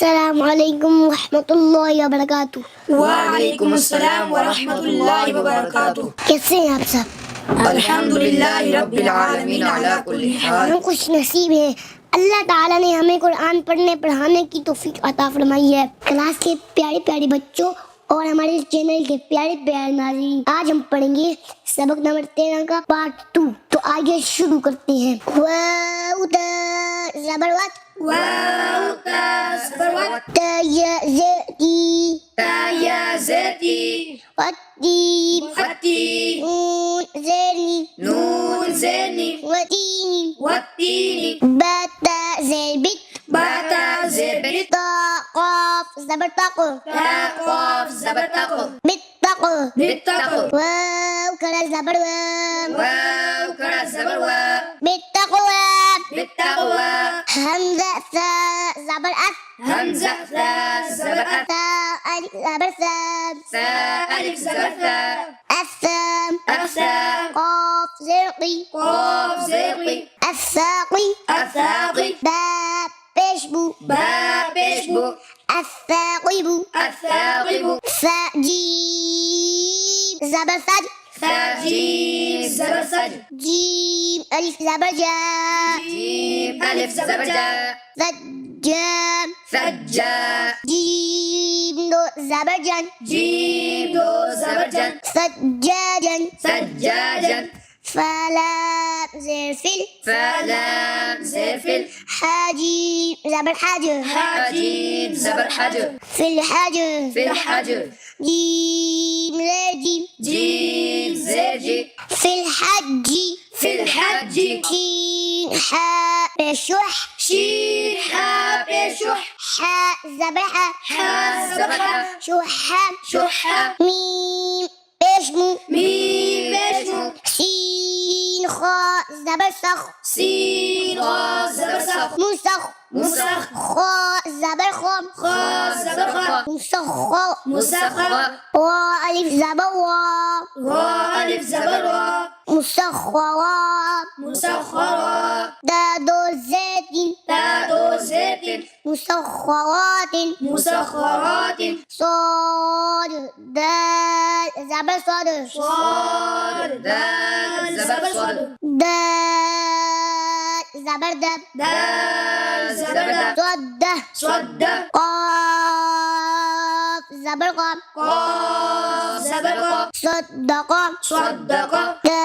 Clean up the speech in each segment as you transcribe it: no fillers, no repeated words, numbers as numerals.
अस्सलामुअलैकुम रहमतुल्लाहि व बरकातुहू। वालेकुम अस्सलाम व रहमतुल्लाहि व बरकातुहू। कैसे हैं आप सब? अल्हम्दुलिल्लाहि रब्बिल आलमीन अला कुल्ली हाल। हम खुश नसीब हैं। अल्लाह ताला ने हमें कुरान पढ़ने पढ़ाने की तौफीक अता फरमाई है। क्लास के प्यारे प्यारे बच्चों और हमारे चैनल के प्यारे प्यारे नाज़रीन, आज हम पढ़ेंगे सबक नंबर 13 का पार्ट 2। तो आगे शुरू करते हैं। वाव ता ज़बर वत, वाव ता ज़बर वत, ता या ज़ती, ता या ज़ती, वत्ती, वत्ती, नून ज़ेनी, नून ज़ेनी, वतीनी, वत्तीनी, बा ता ज़ेर बित, बा ता ज़ेर बित, ता क़ाफ ज़बर तक़, ता क़ाफ ज़बर तक़, बित तक़, बित तक़, वाव खड़ा ज़बर वा, वाव खड़ा ज़बर वा, बित तक़ वा, बित तक़ वा, हमज़ा सा ज़बर अत, हमज़ा सा ज़बर अत, ता अलिफ ज़बर सा, सा अलिफ ज़बर सा, अस्साम, अस्साम, क़ाफ ज़ेर क़ी, क़ाफ ज़ेर क़ी, अस्साक़ी, अस्साक़ी, बा पेशबू, बा पेशबू, अस्साक़िबू, अस्साक़िबू, सा जीम ज़बर सज, सा जीम ज़बर सज, जीम अलिफ ज़बर जा, जीम अलिफ ज़बर जा, सज्जाम, सज्जा, जीम दो ज़बर जन, जीम दो ज़बर जन, सज्जाजन, सज्जाजन, फलाम ज़ेर फिल, फलाम ज़ेर फिल, हाजीम ज़बर हज, हाजीम ज़बर हज, फिल हज, फिल हज, जीम ज़ेर जीम, जीम ज़ेर जी, फिल हज्जी, फिल हज्जी, शीन हा पेशुह, शीन हा पेशुह, हा ज़बर हा, हा ज़बर हा, शुहा, शुहा, मीम पेशमू, मीम पेशमू, शीन खा ज़बर सख, सीन ग़ा ज़बर सख, मुसख, मुसख, खा ज़बर खम, ख़ा ज़बर ख़ा, मुसख्खा, मुसख्खा, वा अलिफ ज़बर वा, वा अलिफ ज़बर वा, मुसख्खरा, मुसख्खरा, दादो ज़ैतिन, ता दो ज़ैतिन, मुसख्खरातिन, मुसख्खरातिन, صاد دال ज़बर صاد, स्वाद, दाल ज़बर स्वाद, دال ज़बर दब, दाल ज़बर दा, صد स्वद, قاف ज़बर قام, क़ाफ ज़बर क़ा, صدق, स्वदक़, دا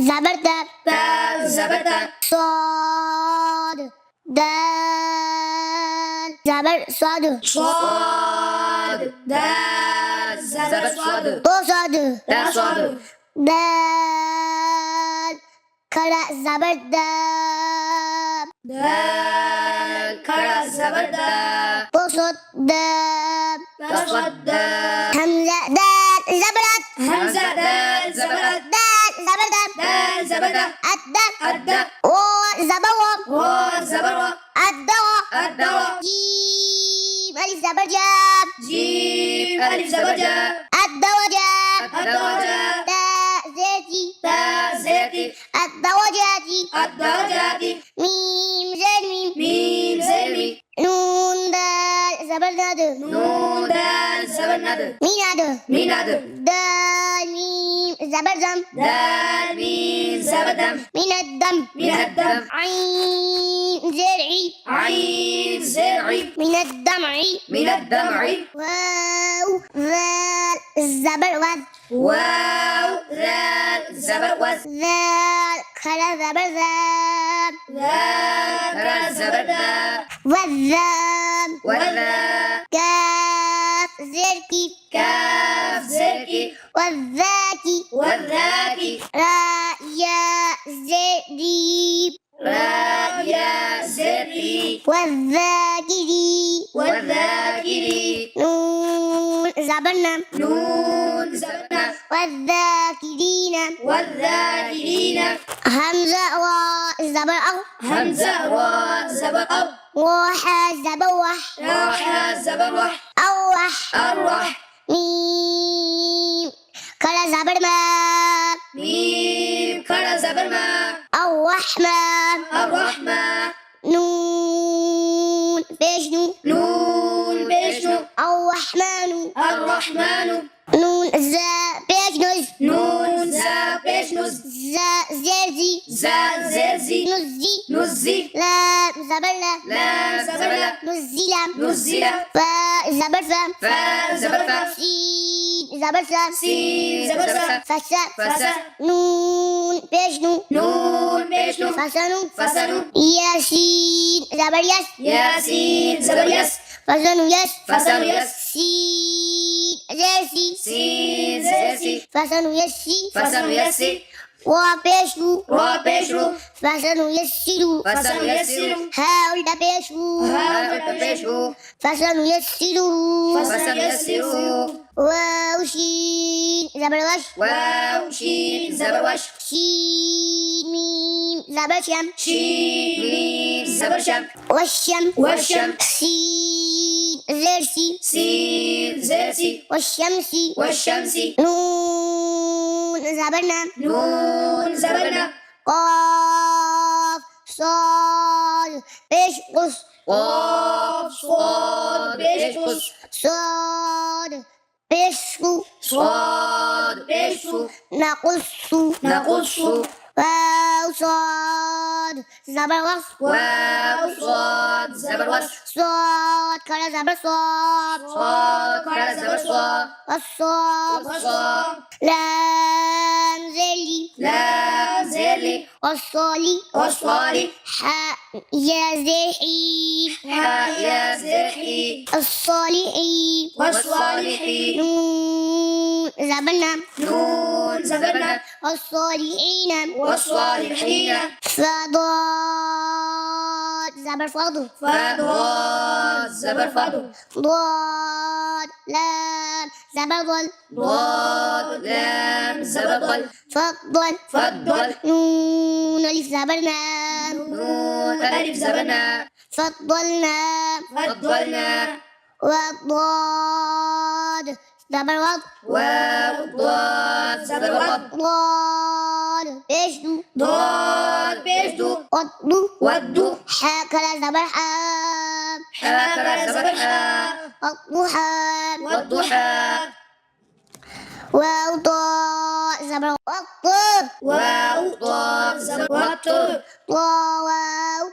ज़बर दब, ता ज़बर ता, صاد دال ज़बर صاد, स्वाद, दाल ज़बर स्वाद, तो صاد, ता स्वाद, دال खड़ा ज़बर दब, दाल खड़ा ज़बर दा, तो صد दब, ता स्वद, हमज़ा दाल ज़बरत, हमज़ा दाल ज़बर अत, दाल ज़बर दब, दाल ज़बर दा, अद्दब, अद्दा, ओ ज़बर वम, वा ज़बर वा, अद्दवा, अद्दवा, जीम अलिफ ज़बर जाब, जीम अलिफ ज़बर जा, अद्दवा जाब, अद्दवा जा, ता ज़ेती, ता ज़ेती, अद्दवा जाती, अद्दवा जाती, मीम ज़ेर मीम, मीम ज़ेर मी, नून दाल ज़बर नद, नून दाल ज़बर नद, मीनाद, मीनाद, दाल मीम ज़बर ज़म, दाल मीम ज़बर दम, मिनद्दम, मिनद्दम, ऐन ज़ेरई, ऐन ज़ेरई, मिनद्दमई, मिनद्दमई, वाव ज़ाल ज़बर वद, वाव ज़ाल ज़बर वज़, ज़ाल खड़ा ज़बर ज़ाब, ज़ाल खड़ा ज़बर दा, वज़्ज़ाम, वज़्ज़ा, काफ ज़ेर की, काफ ज़ेर की, वज़्ज़ाकी, वज़्ज़ाकी, रा या ज़ेर री, रा या ज़ेर री, वज़्ज़ाकिरी, वज़्ज़ाकिरी, नून ज़बर नम, नून ज़बर ना, वज़्ज़ाकिरीन, वज़्ज़ाकिरीन, हमज़ा वा ज़बर अ, हमज़ा वा ज़बर अब, वहा ज़बर वह, राहा ज़बर वह, अव्वह, अर्वह, मीम खड़ा ज़बर मा, मीम खड़ा ज़बर मा, अर्रहमान, अर्रहमान, नून पेश नून, नून الرحمن نون زا پیش نوز نون زا پیش نوز زا زرزی زا زرزی نزی نزی لام زبر لا لام زبر لا نزی لام نزی لا فا زبر فا فا زبر فا سين زبر سا سين زبر سا فسا فسا نون پیش نو نون پیش نو فسنو فسنو ياسين زبر ياس ياسين زبر يس فسنو ياس فسنو يس سين زرسي سين زرسي فسنو يسي فسنو يسي وبيشو را پیش رو فسنو يسيرو فسنو يسيرو هاول بيشو ها پیش رو فسنو يسيرو فسنو يسيرو وشين زبر وش واو شين زبر وش شين ميم زبر شم شين ميم زبر شم والشم والشم سين زرسي سين زرسي والشمسي والشمسي نون زبرنا نون زبرنا قاف صاد پیش قص قاف صاد پیش قص صاد پیش رو صاد پیش رو نقص نقص واو صاد زبر وصف واو صاد زبر وصف صاد كلا زبر صاد صاد كلا زبر صاد الصاد والصاد لام زلي لام زرلي والصالي والصالي حاء يا زرحي حاء يا زرحي الصالحين والصالحين نون زبرنا نون زبرنا الصالحين والصالحين فضاد زبر فضل فضاد زبر فضل ضاد لام زبر ضل ضاد لام زبر ضل فضل فضل نون ألف زبرنا نون ألف زبرنا فضلنا فضلنا والضاد زبر وض واو ضاد زبر وض ضاد ايش دو ضاد پیش دو وضو ودو حا كلا زبر حام حا كلا زبر حا الضحى والضحى واو ضاء زبر وضو واو ضاد زبر وطر واو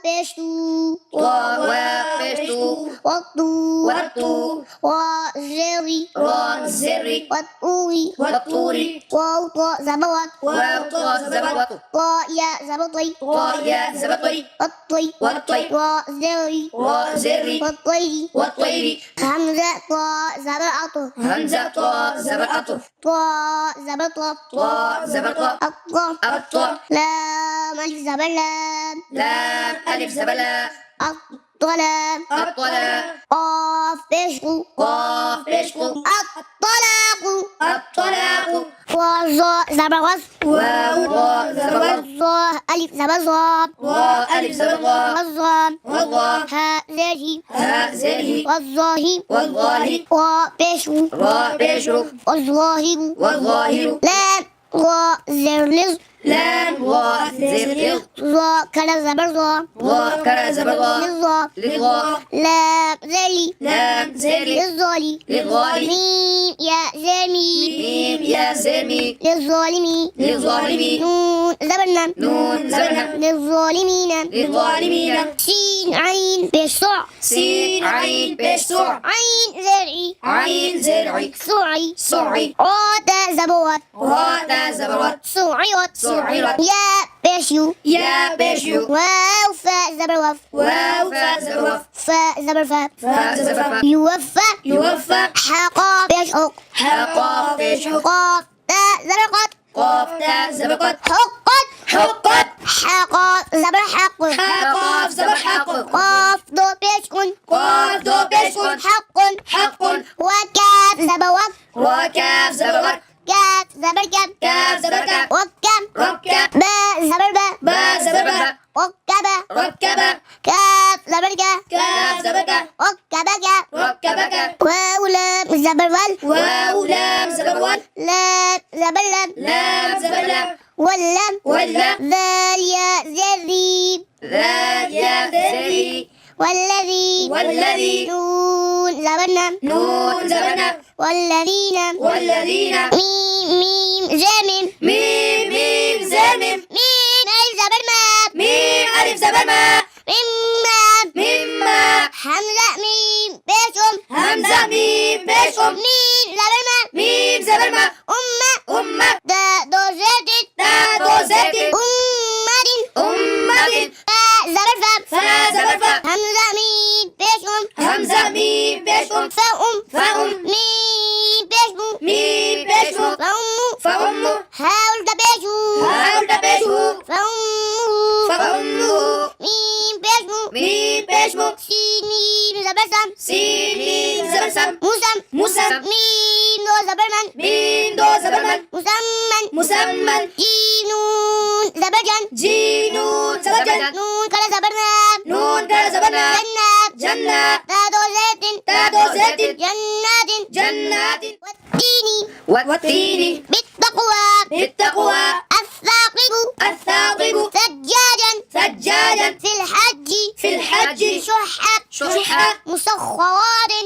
ايش دو ضاد واو پیش دو وضو والطو وزري را زري والطوري والطوري واو طاء زبر وض واو طاء زبر وطو طاء يا زبر طي طاء يا زبر طي الطي والطي وزري را زري والطير والطير همزة طاء زبر عطف همزة طاء زبر عطف طاء زبر طاء طاء زبر طاء الطاء الطاء لام ألف زبر لام لام ألف زبر لا الطلام الطلاق قاف بشقو قاف پیش قو الطلاق الطلاق وظاء زبر وصف واو ضاء زبر وض ظاء ألف زبر ظاء ضاء ألف زبر ضاء والظام والضاء هاء زرهي هاء زرهي والظاهي والظاهي وبشقو راء پیش رو والظاهر والظاهر لام وزرلز لام ضاء زر ظاء كلا زبر ظاء ضاء كلا زبر ضاء للظاء للضاء لام زلي لام زري للظالي للظالم ميم يا زمي ميم يا زرمي للظالمين للظالمين نون زبرنا نون زبرنا للظالمين للظالمين سين عين بصع سين عين پیش صع عين زرعي عين زرعي صعي صعي عاد زبوات راء زبر وض صعيوت صعيوت يا بشيو يا پیش یو واو فاء زبر وف واو فاء زبر وف فاء زبر فاء فاء زبر فاء يوفى يوفى حقا بيشحق حقا پیش حق قاف تاء زبر قد قاف تاء زبر قد حقت حقت حقا زبر حق حقاف زبر حق قاف دو بيشكن قاف دو پیش کن حق حق وكاف زبر وف وكاف زبر وك كاف زبر كاف كاف زبر كاف وكم ركب باء زبر باء باء زبر باء وكب ركب كاف زبر كاف كاف زبر كاف وكب كاف ركب كاف واو لام زبر ول واو لام زبر ول لام زبر لام لام زبر لام واللام واللام ذال يا ذري ذا يا ذري والذي والذي نون زبرنا نون زبرنا والذين والذين ميم زمم ميم زمم ميم ألف زبر ما ميم ألف زبر ما مما حمزة ميم بيشم همزة ميم بشم ميم زبر ما أمة دو زيت دا دو زيت أمة زبر فا زبر فا همزة ميم بيشم همزة ميم بشم فأم ميم بيشم ميم بشم فأم هاول دبيشو هاول دبشو فأمه ميم بيشم ميم بشم سين زبر سين زبر سم مسم ميم دو زبر ميم دو زبر من مسمى جينون زبر جينون زبر جن نون كلا زبر نون كلا زبر جنات تا دو زيت جنات جنات والتين والتين بالتقوى الثاقب سجادا في الحج شحا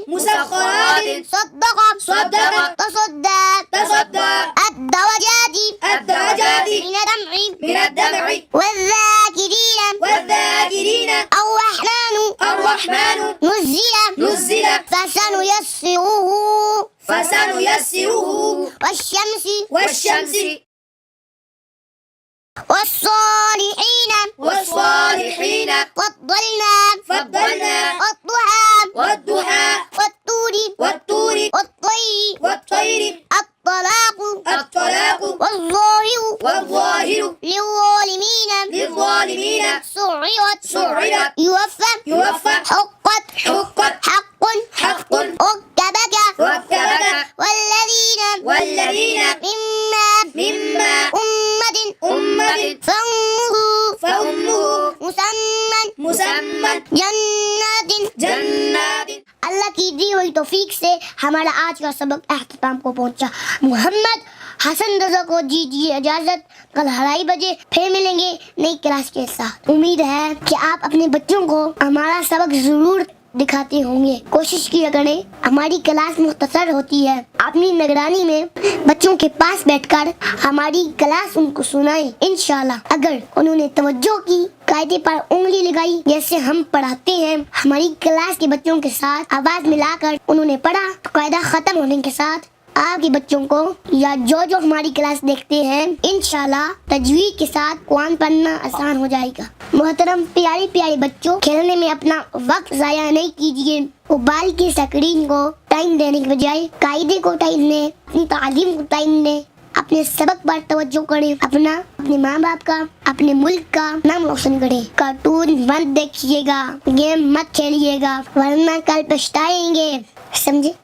مسخرات صدق تصدق الدرجات من الدمع والذاكرين الرحمن نزل فسنيسره والشمس والصالحين فضلنا والضحى والطور والطير الطلاق والظاهر للظالمين سعرت يوفى حق ركبك والذين مما أمة فأمه مسمى جنات अल्लाह की दी हुई तौफीक से हमारा आज का सबक अख्ताम को पहुंचा। मोहम्मद हसन रजा को दीजिए इजाजत। कल 2:30 बजे फिर मिलेंगे नई क्लास के साथ। उम्मीद है कि आप अपने बच्चों को हमारा सबक जरूर दिखाते होंगे। कोशिश किया करें, हमारी क्लास मुख्तसर होती है। अपनी निगरानी में बच्चों के पास बैठकर हमारी क्लास उनको सुनाएं। इंशाल्लाह अगर उन्होंने तवज्जो की, कायदे पर उंगली लगाई जैसे हम पढ़ाते हैं, हमारी क्लास के बच्चों के साथ आवाज मिलाकर उन्होंने पढ़ा, तो कायदा खत्म होने के साथ आपके बच्चों को या जो हमारी क्लास देखते हैं इंशाल्लाह तजवीद के साथ कुरान पढ़ना आसान हो जाएगा। मोहतरम प्यारे प्यारे बच्चों, खेलने में अपना वक्त जाया नहीं कीजिए। मोबाइल की स्क्रीन को टाइम देने के बजाय कायदे को टाइम दें, अपनी तालीम को टाइम दें, अपने सबक पर तवज्जो करें, अपने माँ बाप का, अपने मुल्क का नाम रोशन करें। कार्टून मत देखिएगा, गेम मत खेलिएगा, वरना कल पछताएंगे। समझे?